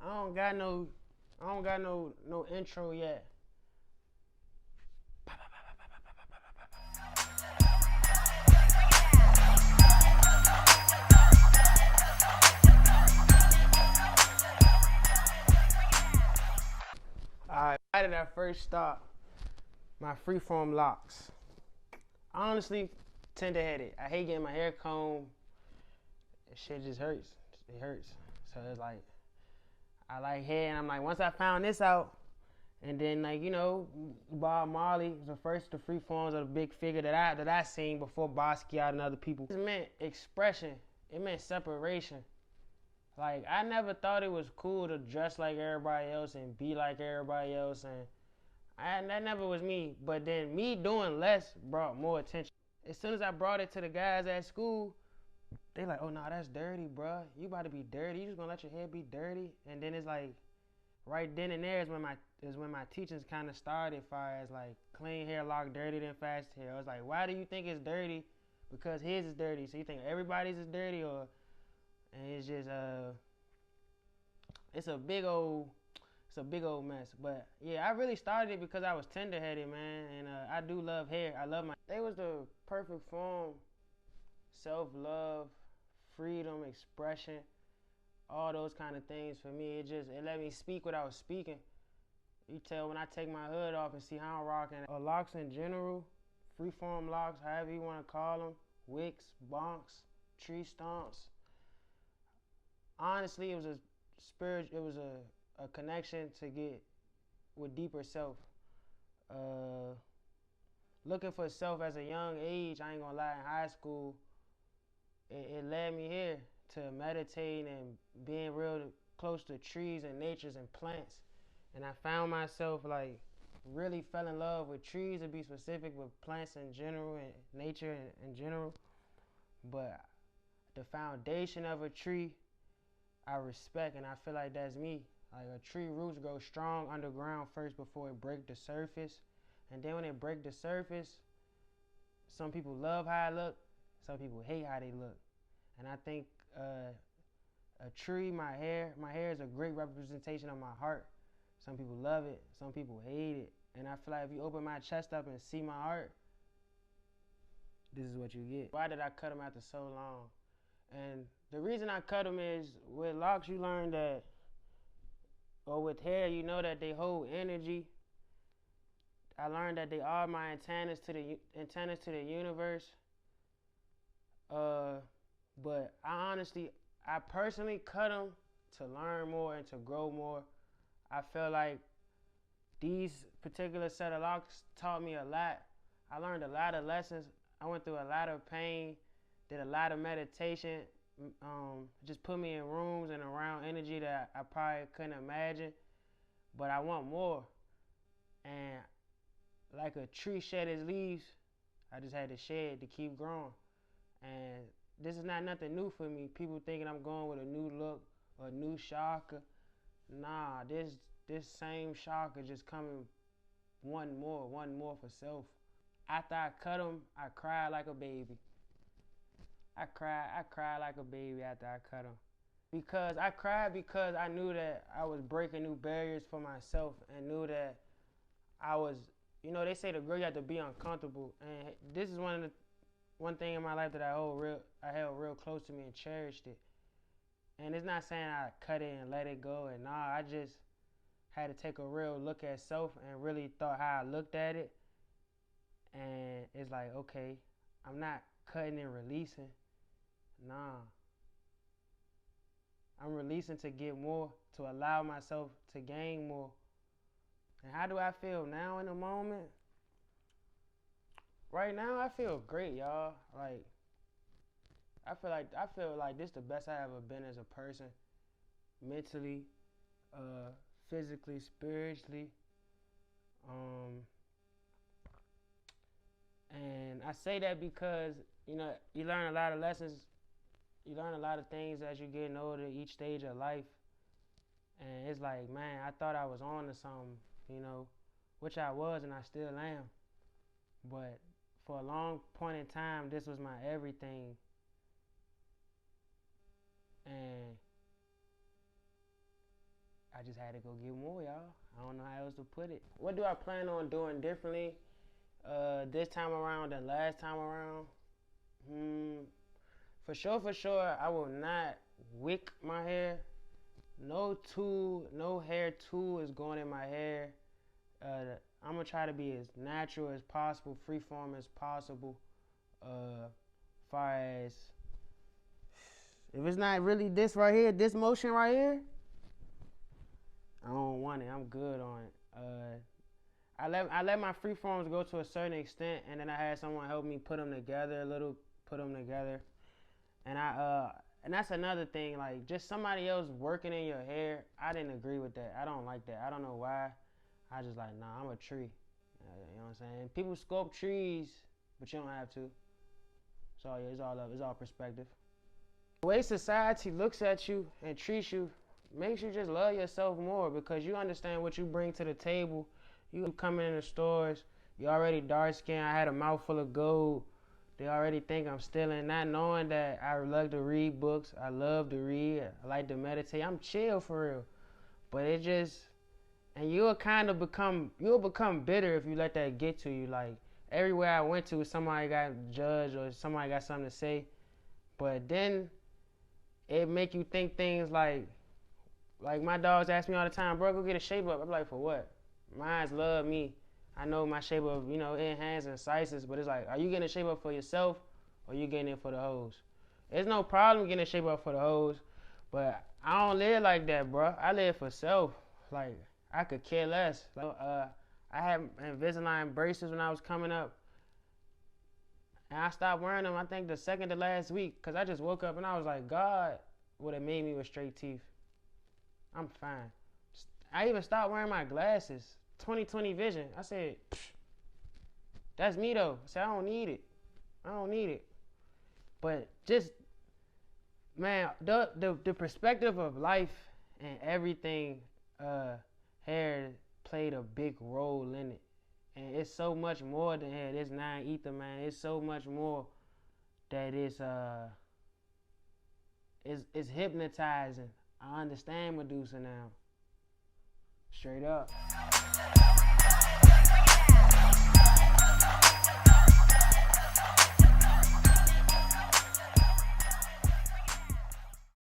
I don't got no, no intro yet. Alright, how did I first start my Freeform Locs? Honestly, tender-headed. I hate getting my hair combed. That shit just hurts. It hurts. So it's like, I like hair, and I'm like, once I found this out, and then like, you know, Bob Marley was the first of the freeforms of the big figure that I seen before Basquiat and other people. It meant expression. It meant separation. Like, I never thought it was cool to dress like everybody else and be like everybody else, and that never was me. But then me doing less brought more attention. As soon as I brought it to the guys at school, they like, oh no, that's dirty, bro. You about to be dirty. You just gonna let your hair be dirty? And then it's like, right then and there is when my teachings kind of started. Far as like clean hair lock dirty than fast hair. I was like, why do you think it's dirty? Because his is dirty. So you think everybody's is dirty, or and it's just it's a big old mess. But yeah, I really started it because I was tender headed, man, and I do love hair. I love my. They was the perfect form, self love, freedom, expression, all those kind of things for me. It let me speak what I was speaking. You tell when I take my hood off and see how I'm rocking. Locs in general, freeform locs, however you want to call them, wicks, bonks, tree stomps. Honestly, it was a a connection to get with deeper self. Looking for self as a young age, I ain't gonna lie, in high school, it led me here to meditate and being real close to trees and natures and plants. And I found myself like really fell in love with trees, to be specific, with plants in general and nature in general. But the foundation of a tree, I respect, and I feel like that's me. Like, a tree roots grow strong underground first before it break the surface. And then when it break the surface, some people love how it look, some people hate how they look. And I think a tree, my hair is a great representation of my heart. Some people love it, some people hate it. And I feel like if you open my chest up and see my heart, this is what you get. Why did I cut them after so long? And the reason I cut them is, with locks you learn that, or with hair, you know that they hold energy. I learned that they are my antennas to the universe. But I personally cut them to learn more and to grow more. I feel like these particular set of locks taught me a lot. I learned a lot of lessons. I went through a lot of pain, did a lot of meditation, just put me in rooms and around energy that I probably couldn't imagine. But I want more. And like a tree shed its leaves, I just had to shed to keep growing. And this is not nothing new for me. People thinking I'm going with a new look or a new chakra. Nah, this same chakra just coming one more for self. After I cut them, I cried like a baby. I cried like a baby after I cut them. Because I cried because I knew that I was breaking new barriers for myself, and knew that I was, they say the girl you have to be uncomfortable. And this is one thing in my life that I held real close to me and cherished it. And it's not saying I cut it and let it go, and nah, I just had to take a real look at self and really thought how I looked at it. And it's like, okay, I'm not cutting and releasing. Nah. I'm releasing to get more, to allow myself to gain more. And how do I feel now in the moment? Right now, I feel great, y'all. Like, I feel like this is the best I ever been as a person, mentally, physically, spiritually. And I say that because, you learn a lot of lessons. You learn a lot of things as you're getting older, each stage of life. And it's like, man, I thought I was on to something, which I was and I still am. But for a long point in time, this was my everything. And I just had to go get more, y'all. I don't know how else to put it. What do I plan on doing differently this time around than last time around? For sure, I will not wick my hair. No tool, no hair tool is going in my hair. I'm gonna try to be as natural as possible, freeform as possible. Far as if it's not really this right here, this motion right here, I don't want it. I'm good on it. I let my freeforms go to a certain extent, and then I had someone help me put them together a little, and that's another thing. Like just somebody else working in your hair, I didn't agree with that. I don't like that. I don't know why. I just like, nah, I'm a tree. You know what I'm saying? People sculpt trees, but you don't have to. So yeah, it's all perspective. The way society looks at you and treats you makes you just love yourself more because you understand what you bring to the table. You coming in the stores, you already dark skinned. I had a mouth full of gold. They already think I'm stealing, not knowing that I love to read books. I love to read. I like to meditate. I'm chill for real. But it just, and you'll become bitter if you let that get to you. Like everywhere I went to, somebody got judged or somebody got something to say. But then it make you think things like my dogs ask me all the time, bro, go get a shape up. I'm like, for what? Mines love me. I know my shape up, in hands and sizes, but it's like, are you getting a shape up for yourself or you getting it for the hoes? There's no problem getting a shape up for the hoes, but I don't live like that, bro. I live for self. Like, I could care less. Like, I had Invisalign braces when I was coming up, and I stopped wearing them, I think, the second to last week, because I just woke up and I was like, God would have made me with straight teeth. I'm fine. I even stopped wearing my glasses. 20/20 vision. I said, that's me though. I said, I don't need it. But just, man, the perspective of life and everything, hair played a big role in it. And it's so much more than hair. This 9 ether, man. It's so much more that it's hypnotizing. I understand Medusa now. Straight up.